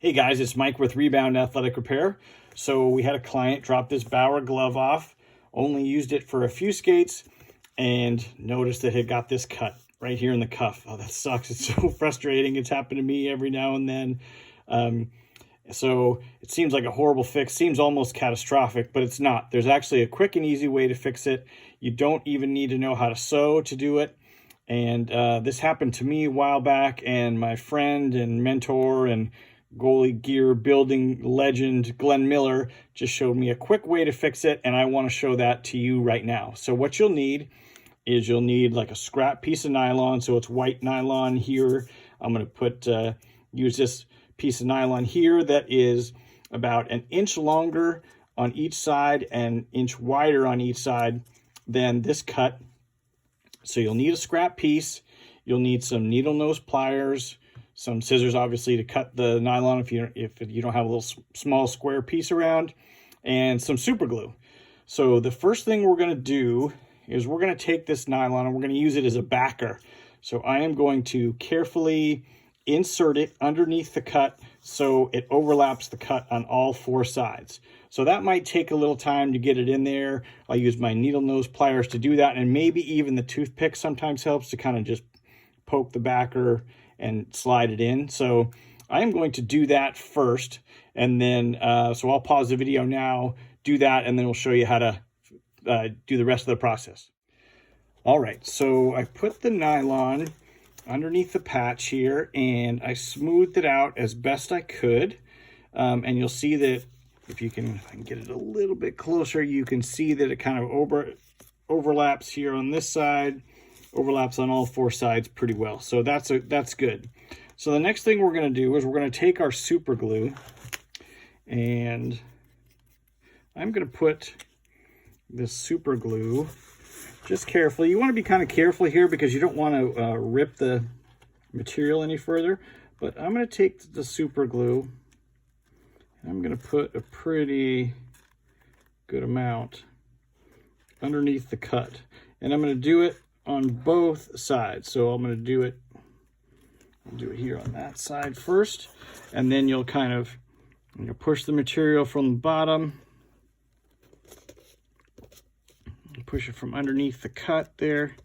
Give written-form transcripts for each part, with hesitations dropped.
Hey guys, it's Mike with Rebound Athletic Repair. So we had a client drop this Bauer glove off, only used it for a few skates, and noticed that it got this cut right here in the cuff. Oh, that sucks. It's so frustrating. It's happened to me every now and then. So it seems like a horrible fix, seems almost catastrophic, but it's not. There's actually a quick and easy way to fix it. You don't even need to know how to sew to do it. And this happened to me a while back, and my friend and mentor and goalie gear building legend Glenn Miller just showed me a quick way to fix it, and I want to show that to you right now. So what you'll need is you'll need like a scrap piece of nylon. So it's white nylon here. I'm going to use this piece of nylon here that is about an inch longer on each side and an inch wider on each side than this cut. So you'll need a scrap piece. You'll need some needle nose pliers, some scissors, obviously, to cut the nylon if you don't have a little small square piece around, and some super glue. So the first thing we're going to do is we're going to take this nylon and we're going to use it as a backer. So I am going to carefully insert it underneath the cut so it overlaps the cut on all four sides. So that might take a little time to get it in there. I'll use my needle nose pliers to do that, and maybe even the toothpick sometimes helps to kind of just poke the backer and slide it in. So I'm going to do that first, and then so I'll pause the video now, do that, and then we'll show you how to do the rest of the process. All right, so I put the nylon underneath the patch here, and I smoothed it out as best I could, and you'll see that if I can get it a little bit closer, you can see that it kind of overlaps here on this side, overlaps on all four sides pretty well. So that's good. So the next thing we're going to do is we're going to take our super glue, and I'm going to put this super glue just carefully. You want to be kind of careful here because you don't want to rip the material any further. But I'm going to take the super glue, and I'm going to put a pretty good amount underneath the cut. And I'm going to do it on both sides. So I'm going to do it, I'll do it here on that side first, and then you'll kind of push the material from the bottom, push it from underneath the cut there,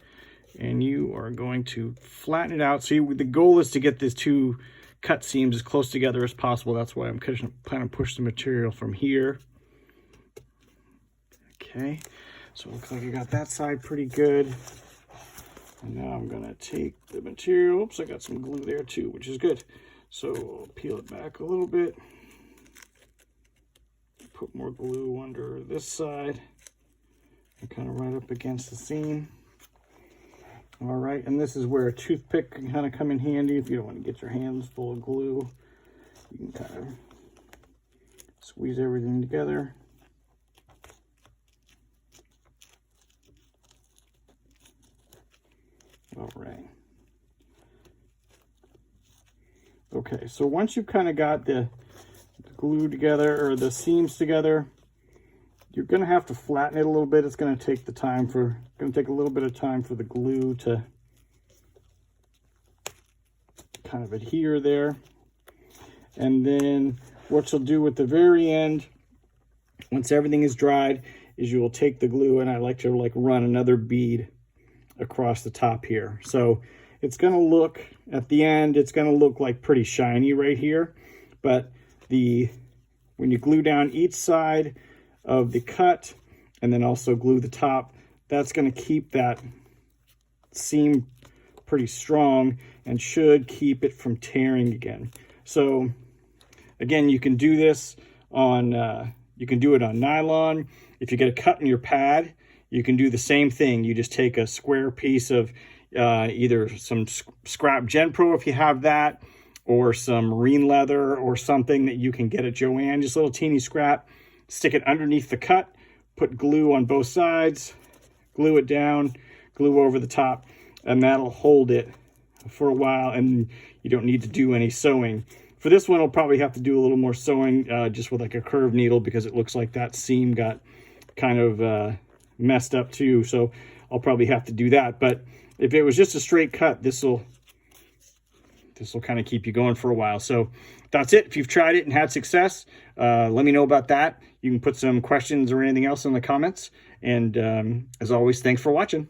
and you are going to flatten it out. So the goal is to get these two cut seams as close together as possible. That's why I'm kind of push the material from here. Okay, so it looks like I got that side pretty good. And now I'm going to take the material. Oops, I got some glue there too, which is good. So I'll peel it back a little bit. Put more glue under this side. And kind of right up against the seam. All right, and this is where a toothpick can kind of come in handy if you don't want to get your hands full of glue. You can kind of squeeze everything together. All right. Okay, so once you've kind of got the glue together, or the seams together, you're going to have to flatten it a little bit. It's going to take a little bit of time for the glue to kind of adhere there. And then what you'll do at the very end, once everything is dried, is you will take the glue, and I like to run another bead across the top here. So it's going to look, at the end, it's going to look like pretty shiny right here. But when you glue down each side of the cut and then also glue the top, that's going to keep that seam pretty strong and should keep it from tearing again. So again, you can do this on you can do it on nylon. If you get a cut in your pad, you can do the same thing. You just take a square piece of either some scrap Gen Pro if you have that, or some marine leather or something that you can get at Joann, just a little teeny scrap. Stick it underneath the cut, put glue on both sides, glue it down, glue over the top, and that'll hold it for a while, and you don't need to do any sewing. For this one, I'll probably have to do a little more sewing just with like a curved needle, because it looks like that seam got kind of messed up too, so I'll probably have to do that. But if it was just a straight cut, this will This will kind of keep you going for a while. So that's it. If you've tried it and had success, let me know about that. You can put some questions or anything else in the comments. And as always, thanks for watching.